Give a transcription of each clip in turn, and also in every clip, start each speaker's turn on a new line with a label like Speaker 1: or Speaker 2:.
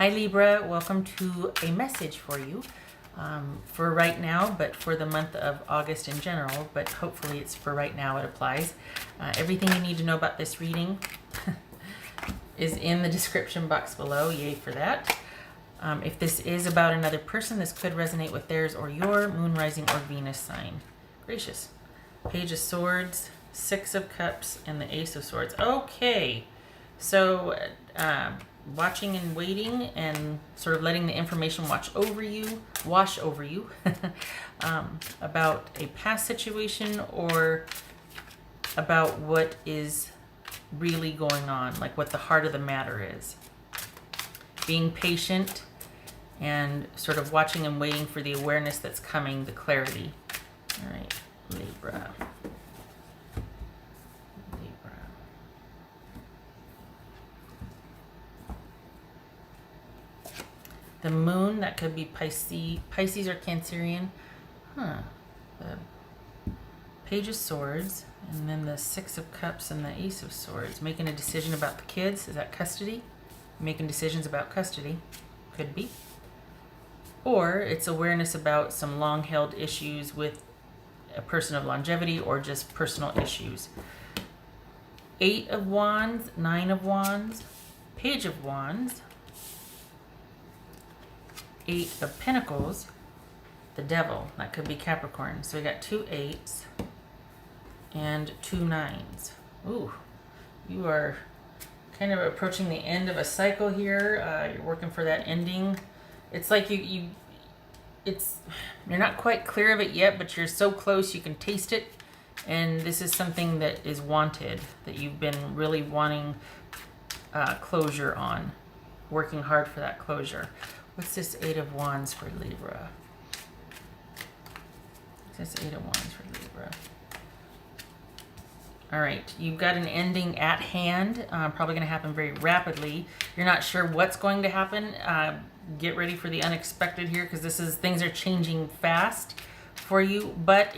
Speaker 1: Hi Libra, welcome to a message for you for right now, but for the month of August in general, but hopefully it's for right now, it applies. Everything you need to know about this reading is in the description box below, yay for that. If this is about another person, this could resonate with theirs or your moon, rising, or Venus sign. Gracious. Page of Swords, Six of Cups, and the Ace of Swords. Okay, so watching and waiting and sort of letting the information wash over you about a past situation or about what is really going on, like what the heart of the matter is. Being patient and sort of watching and waiting for the awareness that's coming, the clarity. All right, Libra. The moon, that could be Pisces or Cancerian. The Page of Swords, and then the Six of Cups and the Ace of Swords. Making a decision about the kids. Is that custody? Making decisions about custody. Could be. Or it's awareness about some long-held issues with a person of longevity or just personal issues. Eight of Wands, Nine of Wands, Page of Wands, Eight of Pentacles, the Devil. That could be Capricorn. So we got two eights and two nines. Ooh, you are kind of approaching the end of a cycle here. You're working for that ending. It's like you're not quite clear of it yet, but you're so close you can taste it. And this is something that is wanted, that you've been really wanting closure on, working hard for that closure. What's this Eight of Wands for Libra? What's this Eight of Wands for Libra? All right, you've got an ending at hand, probably going to happen very rapidly. You're not sure what's going to happen. Get ready for the unexpected here, because things are changing fast for you, but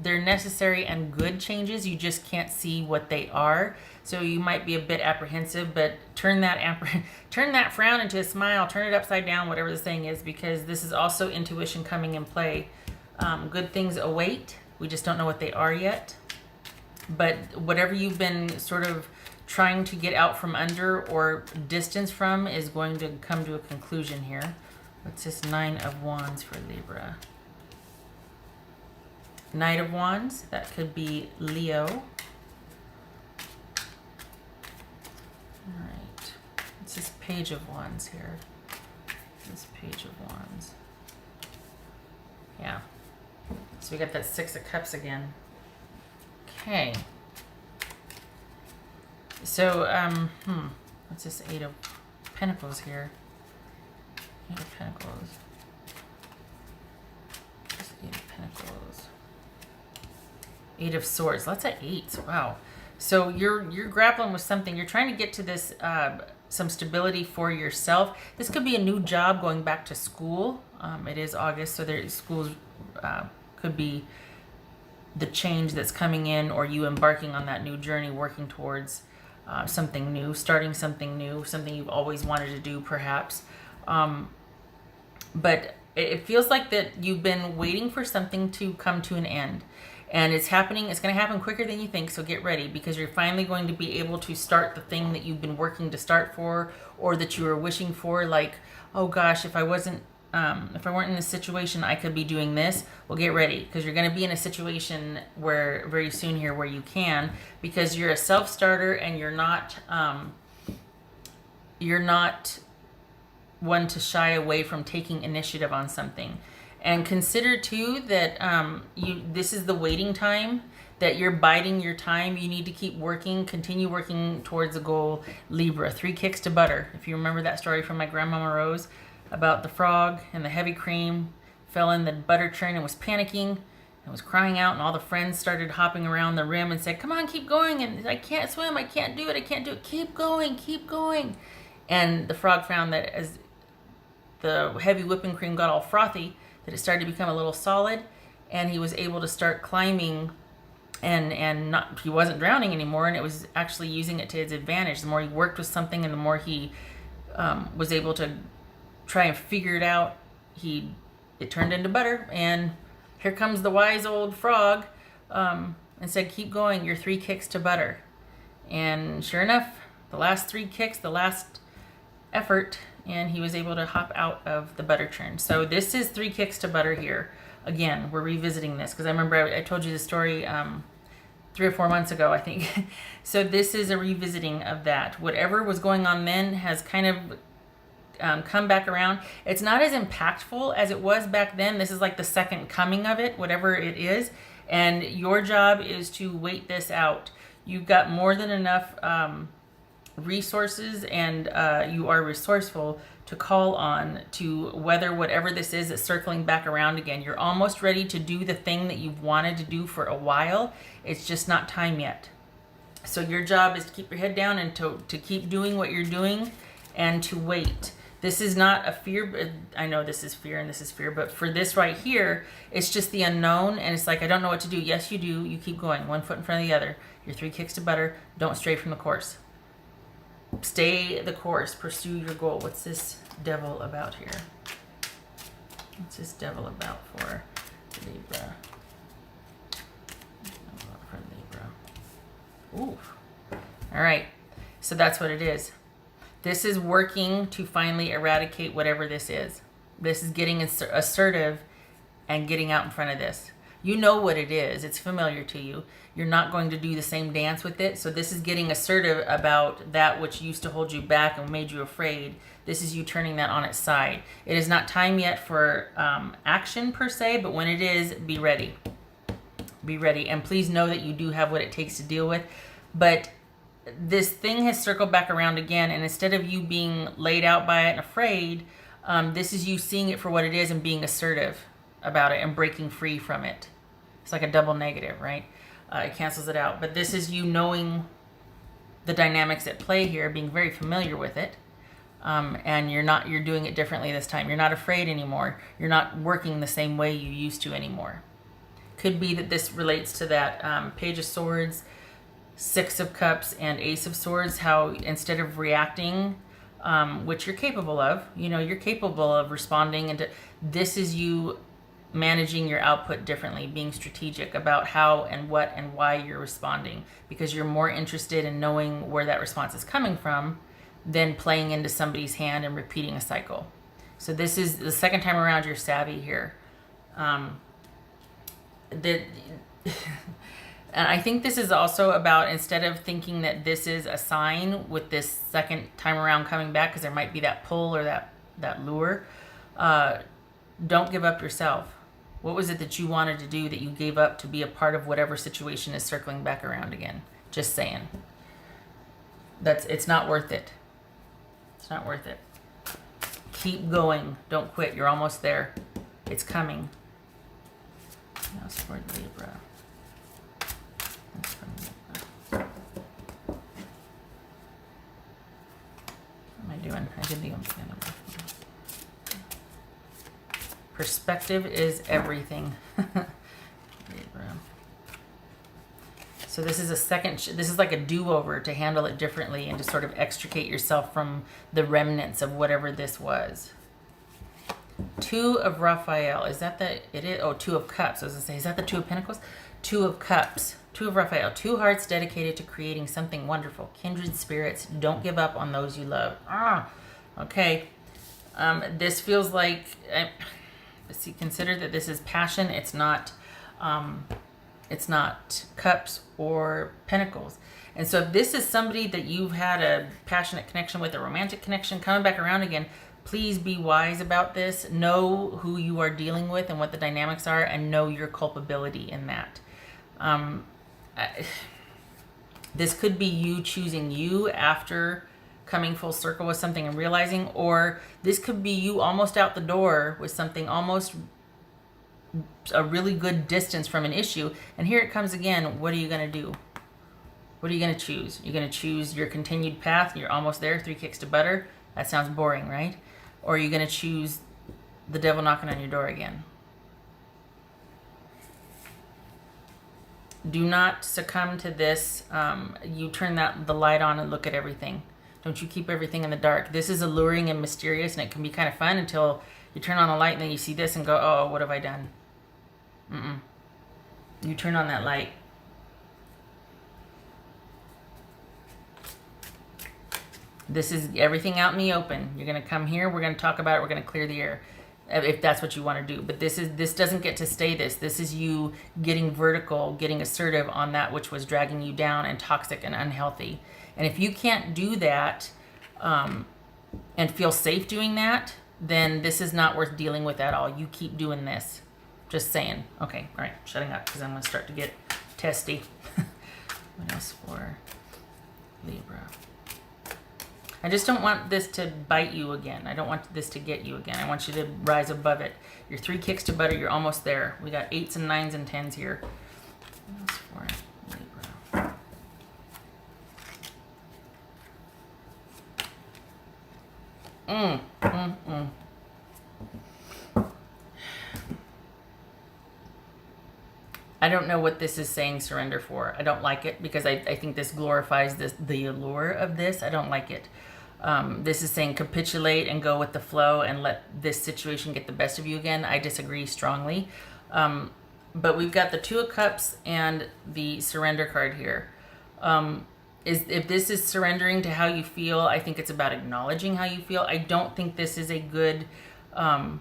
Speaker 1: they're necessary and good changes. You just can't see what they are. So you might be a bit apprehensive, but turn that frown into a smile, turn it upside down, whatever the saying is, because this is also intuition coming in play. Good things await. We just don't know what they are yet. But whatever you've been sort of trying to get out from under or distance from is going to come to a conclusion here. What's this Nine of Wands for Libra? Knight of Wands, that could be Leo. All right, it's this Page of Wands here. This Page of Wands. Yeah. So we got that Six of Cups again. Okay. So, what's this Eight of Pentacles here? Eight of Pentacles. This Eight of Pentacles. Eight of Swords. Lots of eights. Wow. So you're grappling with something. You're trying to get to this some stability for yourself. This could be a new job, going back to school. It is August, so schools could be the change that's coming in, or you embarking on that new journey, working towards something new, starting something new, something you've always wanted to do, perhaps. But it feels like that you've been waiting for something to come to an end. And it's happening. It's going to happen quicker than you think, so get ready, because you're finally going to be able to start the thing that you've been working to start for, or that you were wishing for. Like, oh gosh, if I weren't in this situation, I could be doing this. Well, get ready, because you're going to be in a situation where very soon here where you can, because you're a self-starter and you're not one to shy away from taking initiative on something. And consider too that this is the waiting time, that you're biding your time. You need to keep working, continue working towards a goal. Libra, 3 kicks to butter. If you remember that story from my grandmama Rose about the frog and the heavy cream fell in the butter churn and was panicking and was crying out, and all the friends started hopping around the rim and said, come on, keep going. And I can't swim, I can't do it, I can't do it. Keep going, keep going. And the frog found that as the heavy whipping cream got all frothy, that it started to become a little solid, and he was able to start climbing, and he wasn't drowning anymore, and it was actually using it to his advantage. The more he worked with something and the more he was able to try and figure it out. It turned into butter, and here comes the wise old frog, and said, keep going, your 3 kicks to butter. And sure enough, the last 3 kicks, the last effort, and he was able to hop out of the butter churn. So this is 3 kicks to butter here. Again, we're revisiting this because I remember I told you the story 3 or 4 months ago, I think. So this is a revisiting of that. Whatever was going on then has kind of come back around. It's not as impactful as it was back then. This is like the second coming of it, whatever it is. And your job is to wait this out. You've got more than enough resources, and you are resourceful to call on to weather whatever this is that's circling back around again. You're almost ready to do the thing that you've wanted to do for a while. It's just not time yet. So your job is to keep your head down and to keep doing what you're doing and to wait. This is not a fear. I know this is fear and this is fear, but for this right here, it's just the unknown. And it's like, I don't know what to do. Yes, you do. You keep going, 1 foot in front of the other. Your 3 kicks to butter. Don't stray from the course. Stay the course. Pursue your goal. What's this devil about here? What's this devil about for Libra? For Libra. Ooh. All right. So that's what it is. This is working to finally eradicate whatever this is. This is getting assertive and getting out in front of this. You know what it is. It's familiar to you. You're not going to do the same dance with it. So this is getting assertive about that which used to hold you back and made you afraid. This is you turning that on its side. It is not time yet for action per se, but when it is, be ready. Be ready. And please know that you do have what it takes to deal with. But this thing has circled back around again, and instead of you being laid out by it and afraid, this is you seeing it for what it is and being assertive about it and breaking free from it. It's like a double negative, right? It cancels it out. But this is you knowing the dynamics at play here, being very familiar with it, and you're doing it differently this time. You're not afraid anymore. You're not working the same way you used to anymore. Could be that this relates to that Page of Swords, 6 of Cups, and Ace of Swords, how instead of reacting, which you're capable of, you're capable of responding, and this is you managing your output differently, being strategic about how and what and why you're responding, because you're more interested in knowing where that response is coming from than playing into somebody's hand and repeating a cycle. So this is the second time around you're savvy here. And I think this is also about, instead of thinking that this is a sign with this second time around coming back, because there might be that pull or that lure, don't give up yourself. What was it that you wanted to do that you gave up to be a part of whatever situation is circling back around again? Just saying. It's not worth it. It's not worth it. Keep going. Don't quit. You're almost there. It's coming. Now for Libra. What am I doing? I did the other one. Perspective is everything. So this is this is like a do-over to handle it differently and to sort of extricate yourself from the remnants of whatever this was. 2 of Raphael. Is that it is? Oh, 2 of Cups. I was going to say, is that the 2 of Pentacles? 2 of Cups. 2 of Raphael. 2 hearts dedicated to creating something wonderful. Kindred spirits. Don't give up on those you love. Okay. This feels like... See, consider that this is passion. It's not Cups or Pentacles. And so if this is somebody that you've had a passionate connection with, a romantic connection coming back around again, please be wise about this. Know who you are dealing with and what the dynamics are, and know your culpability in that. This could be you choosing you after coming full circle with something and realizing, or this could be you almost out the door with something, almost a really good distance from an issue, and here it comes again. What are you going to do? What are you going to choose? You're going to choose your continued path. You're almost there, 3 kicks to butter. That sounds boring, right? Or are you going to choose the devil knocking on your door again? Do not succumb to this. You turn the light on and look at everything. Don't you keep everything in the dark. This is alluring and mysterious, and it can be kind of fun until you turn on the light and then you see this and go, oh, what have I done? You turn on that light. This is everything out in the open. You're going to come here. We're going to talk about it. We're going to clear the air if that's what you want to do. But this doesn't get to stay this. This is you getting vertical, getting assertive on that which was dragging you down and toxic and unhealthy. And if you can't do that and feel safe doing that, then this is not worth dealing with at all. You keep doing this. Just saying. Okay, all right, shutting up because I'm going to start to get testy. What else for Libra? I just don't want this to bite you again. I don't want this to get you again. I want you to rise above it. You're 3 kicks to butter. You're almost there. We got 8s and 9s and 10s here. What else for Libra? I don't know what this is saying surrender for. I don't like it because I think this glorifies the allure of this. I don't like it. This is saying capitulate and go with the flow and let this situation get the best of you again. I disagree strongly. But we've got the 2 of Cups and the surrender card here. If this is surrendering to how you feel, I think it's about acknowledging how you feel. I don't think this is a good... oh.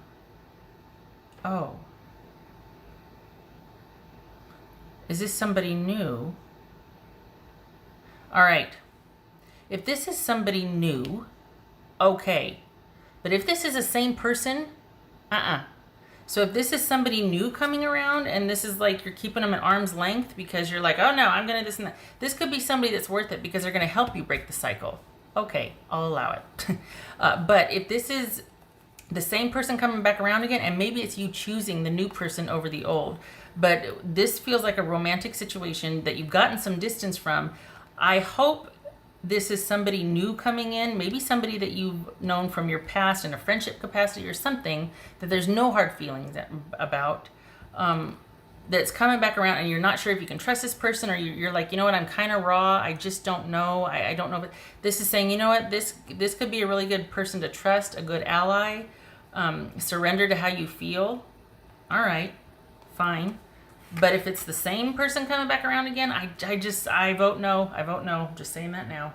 Speaker 1: Is this somebody new? All right. If this is somebody new, okay. But if this is the same person, So if this is somebody new coming around and this is like you're keeping them at arm's length because you're like, oh no, I'm going to this and that. This could be somebody that's worth it because they're going to help you break the cycle. Okay, I'll allow it. But if this is the same person coming back around again, and maybe it's you choosing the new person over the old, but this feels like a romantic situation that you've gotten some distance from. I hope this is somebody new coming in, maybe somebody that you've known from your past in a friendship capacity or something that there's no hard feelings about, that's coming back around and you're not sure if you can trust this person, or you're like, you know what, I'm kind of raw, I just don't know, I don't know. But this is saying, you know what, this could be a really good person to trust, a good ally. Surrender to how you feel. All right, fine. But if it's the same person coming back around again, I vote no. I vote no. Just saying that now.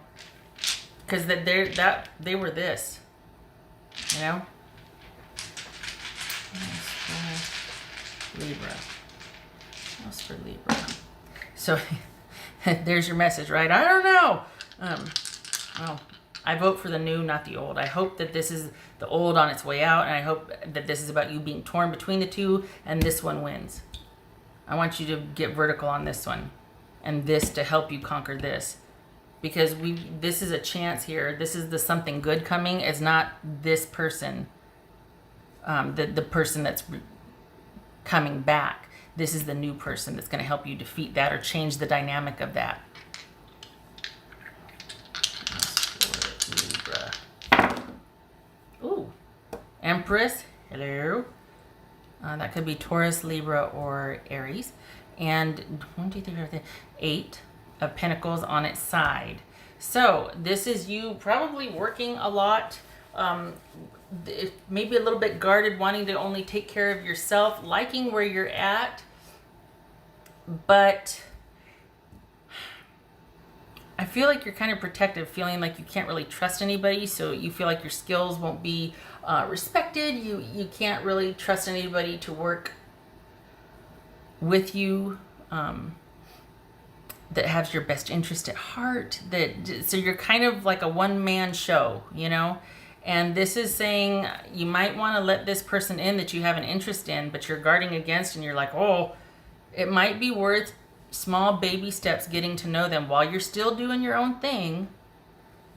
Speaker 1: Because they were this. You know? Libra. What's for Libra? So, there's your message, right? I don't know. Well, I vote for the new, not the old. I hope that this is the old on its way out, and I hope that this is about you being torn between the two, and this one wins. I want you to get vertical on this one, and this to help you conquer this, because this is a chance here. This is the something good coming. It's not this person, the person that's coming back. This is the new person that's going to help you defeat that or change the dynamic of that. Ooh, Empress. Hello. That could be Taurus, Libra, or Aries. And 1, 2, 3, 4, 5, 8 of Pentacles on its side. So this is you probably working a lot, maybe a little bit guarded, wanting to only take care of yourself, liking where you're at. But I feel like you're kind of protective, feeling like you can't really trust anybody. So you feel like your skills won't be respected. You can't really trust anybody to work with you that has your best interest at heart. So you're kind of like a one-man show, you know? And this is saying you might want to let this person in that you have an interest in, but you're guarding against, and you're like, oh, it might be worth small baby steps getting to know them while you're still doing your own thing.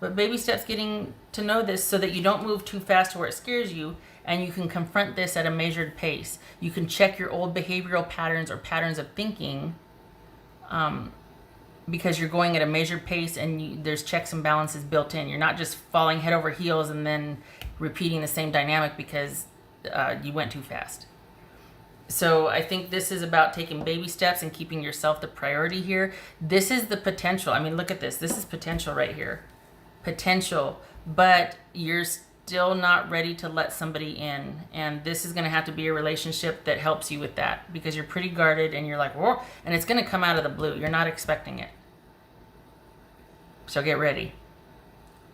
Speaker 1: But baby steps getting to know this so that you don't move too fast to where it scares you, and you can confront this at a measured pace. You can check your old behavioral patterns or patterns of thinking because you're going at a measured pace, and there's checks and balances built in. You're not just falling head over heels and then repeating the same dynamic because you went too fast. So I think this is about taking baby steps and keeping yourself the priority here. This is the potential. I mean, look at this. This is potential right here. potential, but you're still not ready to let somebody in. And this is going to have to be a relationship that helps you with that, because you're pretty guarded and you're like, whoa, and it's going to come out of the blue. You're not expecting it. So get ready.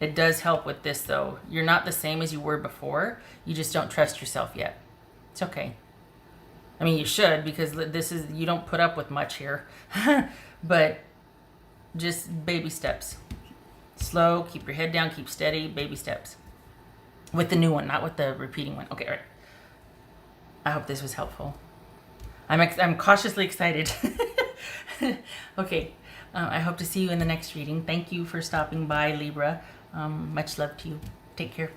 Speaker 1: It does help with this though. You're not the same as you were before. You just don't trust yourself yet. It's okay. I mean, you should, because this is, you don't put up with much here. But just baby steps. Slow, keep your head down, keep steady, baby steps. With the new one, not with the repeating one. Okay, all right. I hope this was helpful. I'm cautiously excited. Okay, I hope to see you in the next reading. Thank you for stopping by, Libra. Much love to you. Take care.